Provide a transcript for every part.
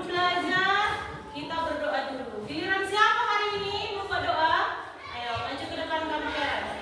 belajar, kita berdoa dulu. Giliran siapa hari ini buka doa? Ayo maju ke depan kamera.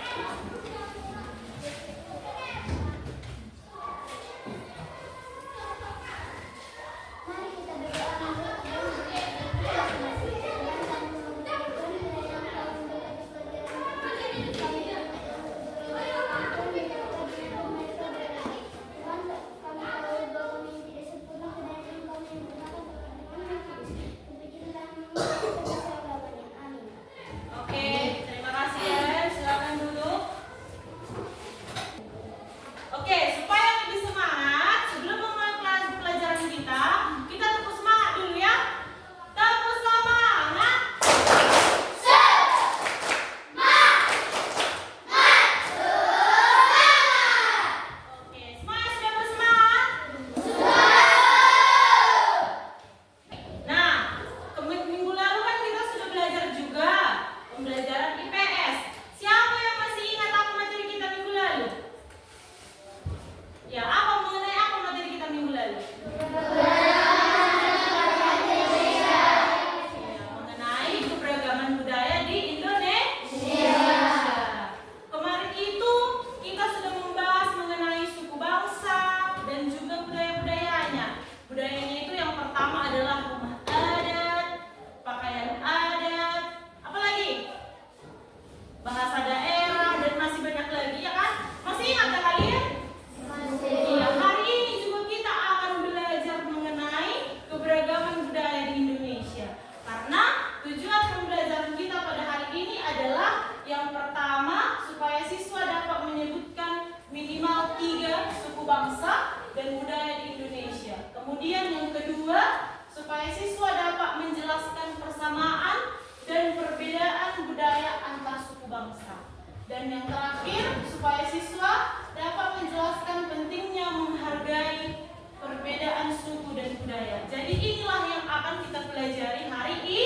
Kemudian yang kedua, supaya siswa dapat menjelaskan persamaan dan perbedaan budaya antar suku bangsa. Dan yang terakhir, supaya siswa dapat menjelaskan pentingnya menghargai perbedaan suku dan budaya. Jadi inilah yang akan kita pelajari hari ini.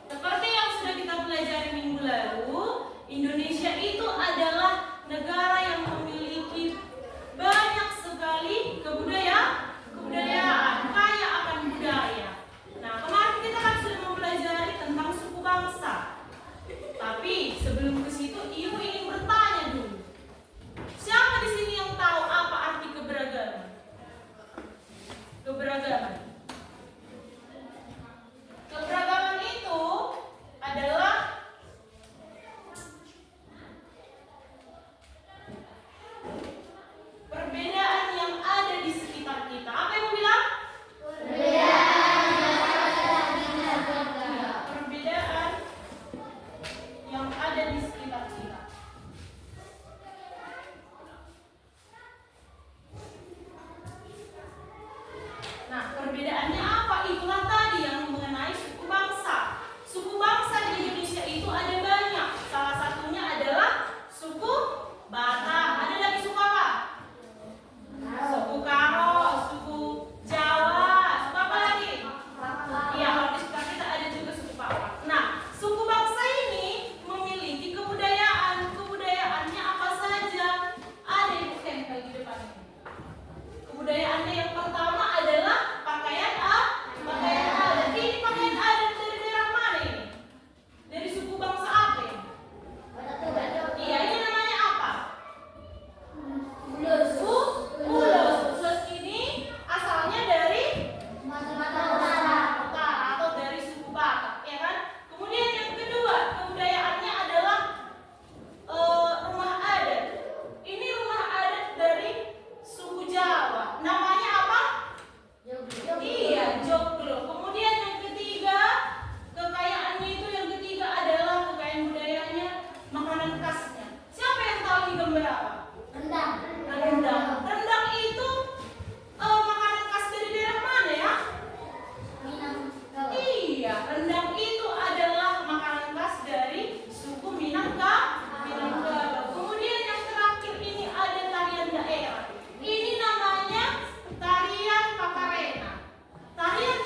Seperti yang sudah kita pelajari minggu lalu, Indonesia itu adalah negara yang memiliki banyak sekali kebudayaan, kaya akan budaya. Nah, kemarin kita kan sudah mempelajari tentang suku bangsa. Tapi sebelum ke situ, Ibu ingin bertanya dulu. Siapa di sini yang tahu apa arti keberagaman? Keberagaman itu adalah perbedaan yang ada di sekitar kita. Apa yang mau bilang? Perbedaan yang ada di sekitar kita. Nah, perbedaannya apa? Itulah tadi yang mengenai suku bangsa. Suku bangsa di Indonesia itu ada banyak. Salah satunya adalah suku Batak. Ada lagi suku apa? Suku Karo, suku Jawa, suku apa lagi? Iya, kalau di sekitar kita ada juga suku Papua. Nah, suku bangsa ini memiliki kebudayaan. Kebudayaannya apa saja? Ada Ibu tempel di depan ini. Kebudayaannya yang pertama adalah pakaian adat. Ini pakaian adat dari daerah mana ini? Dari suku bangsa apa ini? Iya, ini namanya apa? Ulos. Ulos ini asalnya dari Utara atau dari suku Batak, ya kan? Kemudian yang kedua, kebudayaannya adalah rumah adat. Ini rumah adat dari suku Jawa. Namanya apa? Iya, joglo. Kemudian yang ketiga, kekayaannya itu yang ketiga adalah kekayaan budayanya, makanan khasnya. Siapa yang tahu ini gambar apa? Rendang. Rendang itu makanan khas dari daerah mana ya? Iya, rendang itu adalah makanan khas dari suku Minangkabau. Kemudian yang terakhir ini ada tarian daerah. Ini namanya tarian Pakarena. Tarian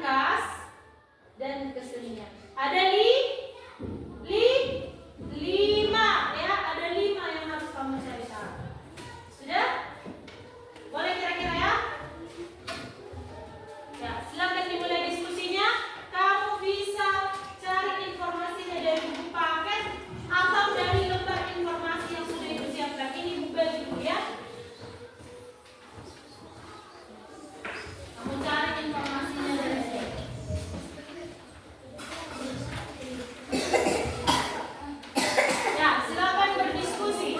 khas, dan kesenian. Ada lima ya, ada 5 yang harus kamu cari tahu. Sudah? Boleh kira-kira ya? Ya, silakan dimulai diskusinya. Kamu bisa cari informasinya dari buku paket atau dari lembar informasi yang sudah Ibu siapkan. Ini Bu bagi dulu ya. Kamu cari informasinya dari sini. Ya, silakan berdiskusi.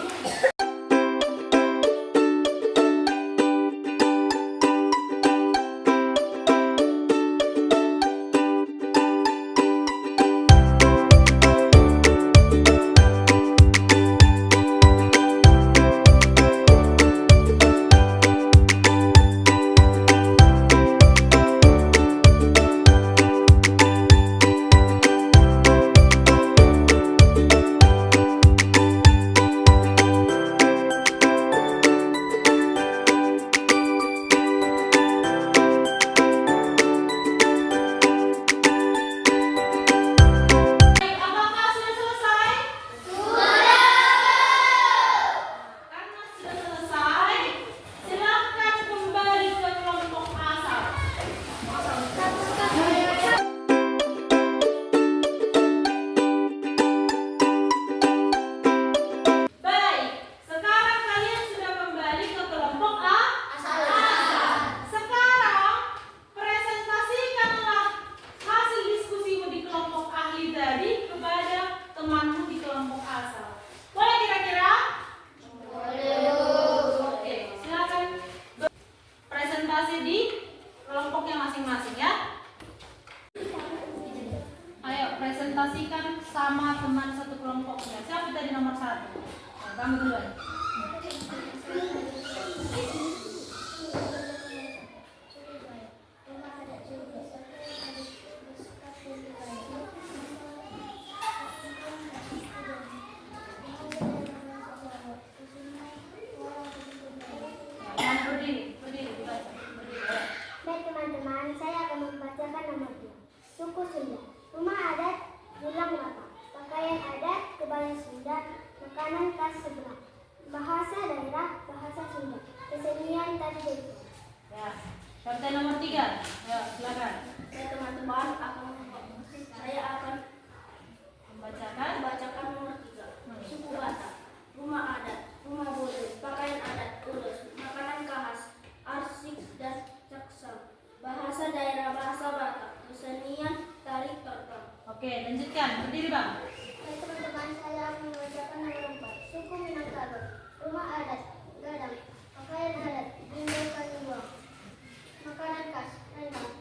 Baik, apakah sudah selesai? Karena sudah selesai, silakan kembali ke kelompok asal. Baik, sekarang kalian sudah kembali ke kelompok asal. Sekarang presentasikanlah hasil diskusimu di kelompok ahli tadi kepada temanmu di kelompok asal. Boleh kira-kira? Oke, silakan presentasi di kelompoknya masing-masing ya. Ayo presentasikan sama teman satu kelompoknya. Siapa tadi nomor 1? Nah, kamu duluan. Ya, berdiri, dibaca. Berdiri. Baik teman-teman, saya akan membacakan nomor 2. Suku Sunda, rumah adat, Julang Lapa, pakaian adat, kebaya Sunda, makanan khas sebelah, bahasa daerah, bahasa Sunda, kesenian tari desa. Ya, partai nomor 3. Ya, silakan. Baik teman-teman, saya akan Membacakan. nomor 3. Suku Batak, rumah adat, rumah boleh, pakaian adat, urus, makanan khas, arsik dan caksam, bahasa daerah, bahasa Batak, kesenian tari tortor. Oke, lanjutkan. Berdiri, Bang. Baik teman-teman, saya akan membacakan nomor 4. Suku Minangkabau, rumah adat, gadang, pakaian adat, Indo Kaliwang, makanan khas, rendang,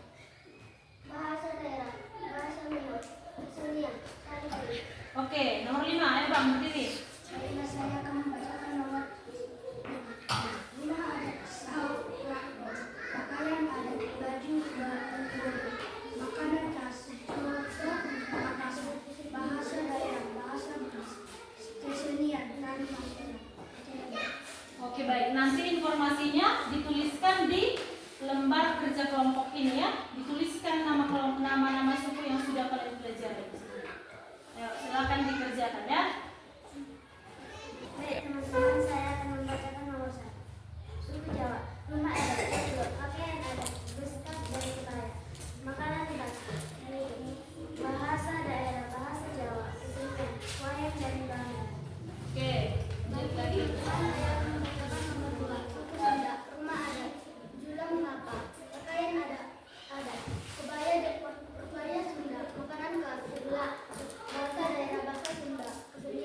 bahasa daerah, bahasa Melayu, kesenian tari desa. Oke, nomor 5. Ayo, Bang, berdiri. Baiklah, saya akan membacakan nomor 5 adat, sahur, pakaian adat, baju, makanan khas, Makassar, bahasa daerah, bahasa khas, kesenian, tari Makassar. Oke, baik. Nanti informasinya dituliskan di lembar kerja kelompok ini ya. Dituliskan nama-nama suku yang sudah kalian pelajari. Ayo, silakan dikerjakan ya. Baik teman-teman, saya akan membacakan nomor 1. Suku Jawa, rumah adat, pakaian adat, bestap dan kebaya, makanan khas, bahasa daerah, bahasa Jawa, kesenian, wayang dan gamelan. Oke, lanjut lagi. Saya akan membacakan nomor 2. Suku Sunda, rumah adat, Julang Lapa, pakaian adat, kebaya Sunda, makanan khas, sebelah, bahasa daerah, bahasa Sunda, kesenian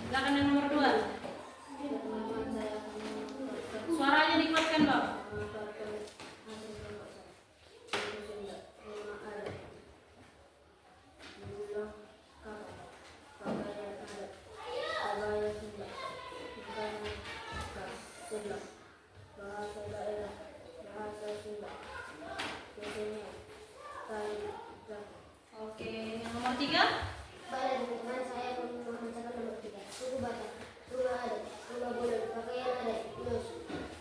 Silakan yang nomor 2. Suaranya dikuatkan, Bang. Bahasa daerah, bahasa Sunda, biasanya Oke, yang nomor 3. Baik, teman-teman, saya membacakan nomor 3. Suku Batak, rumah adat, rumah bodoh, pakaian adat, ilus,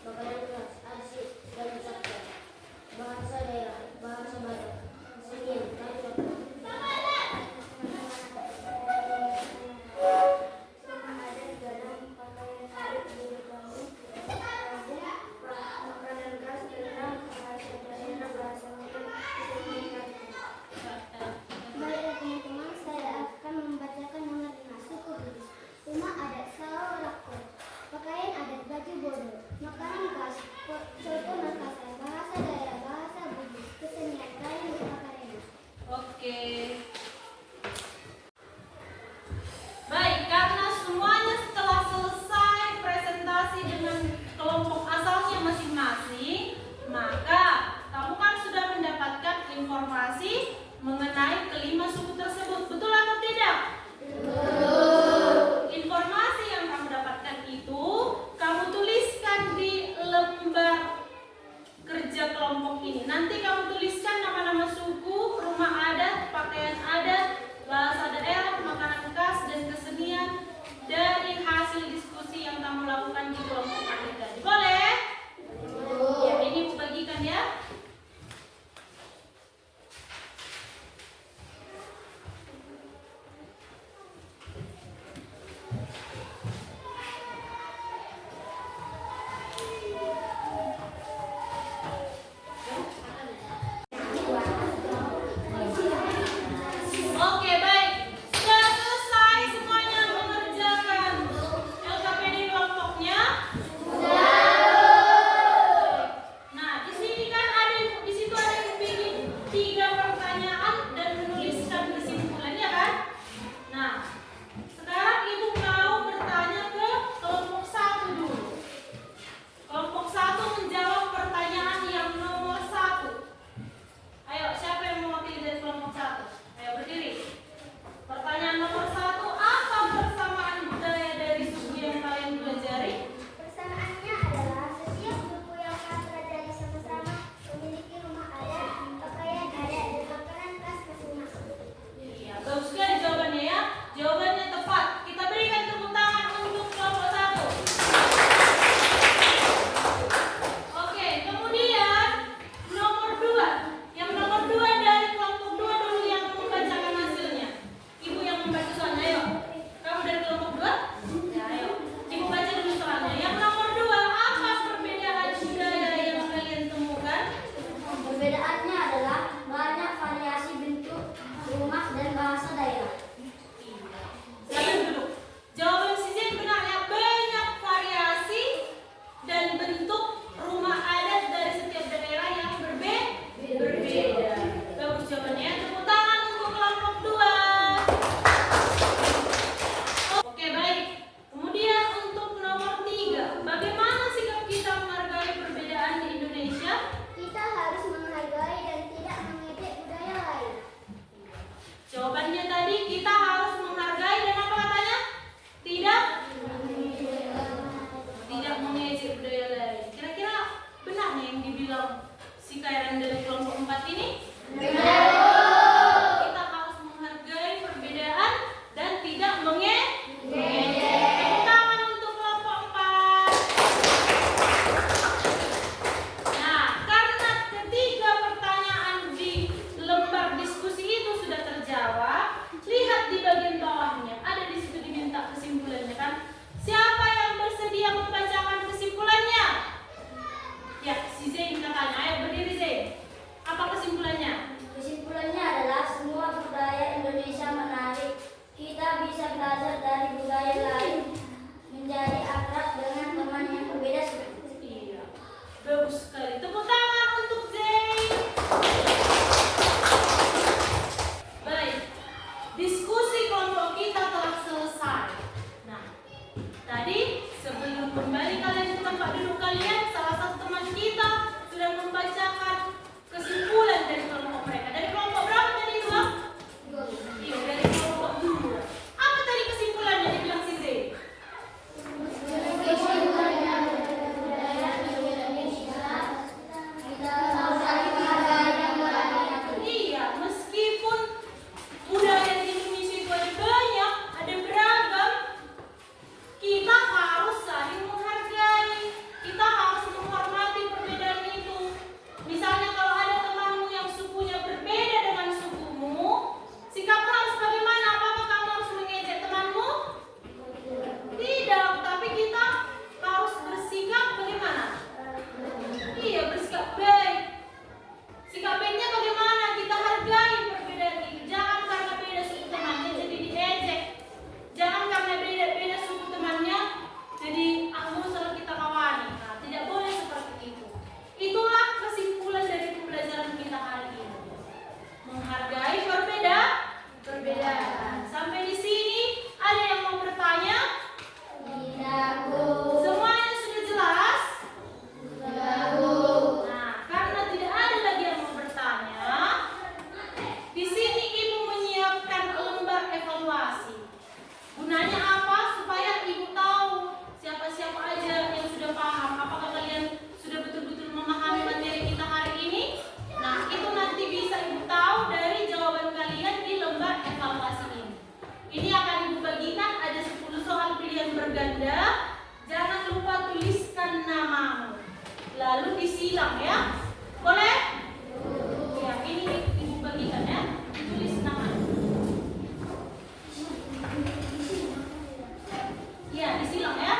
makanan khas, arsip, dan sabda. Bahasa daerah, bahasa Batak, senian, tari Batak. Rumah adat, gadang, pakaian adat, bulu rambut, makanan khas, rendang, bahasa daerah, bahasa Batak, senian, tari. Baik teman-teman, saya tempat duduk kalian, salah satu teman kita sudah membacakan kesimpulan dari kelompok mereka. Dari kelompok berapa tadi itu, Bang? Iya, dari kelompok 2. Apa tadi kesimpulannya dibilang si Z? Iya, meskipun budaya di Indonesia itu ada banyak, ada beragam, kita harus saling menghargai. Kita harus menghormati perbedaan itu. Misalnya kalau ada temanmu yang sukunya berbeda dengan sukumu, sikapmu harus bagaimana? Apakah kamu harus mengejek temanmu? Tidak, tapi kita harus bersikap bagaimana? Iya, bersikap baik. Sikap baiknya bagaimana? Kita hargai perbedaan itu. Jangan karena beda suku temannya jadi diejek. Jangan karena beda suku temannya jadi kamu selalu kita kawani. Nah, tidak boleh seperti itu. Itulah kesimpulan dari pembelajaran kita hari ini. Menghargai perbedaan. Sampai di sini ada yang mau bertanya? Tidak, Bu. Semuanya sudah jelas? Sudah, Bu. Nah, karena tidak ada lagi yang mau bertanya, di sini Ibu menyiapkan lembar evaluasi. Gunanya apa? Supaya Ibu tahu siapa-siapa aja yang sudah paham. Apakah kalian sudah betul-betul memahami materi kita hari ini? Nah, itu nanti bisa Ibu tahu dari jawaban kalian di lembar evaluasi ini. Ini akan Ibu bagikan, ada 10 soal pilihan berganda. Jangan lupa tuliskan namamu. Lalu disilang ya. Boleh? Ya, ini Ibu bagikan ya. Tulis nama. Ya, disilang ya.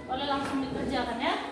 Boleh langsung dikerjakan ya.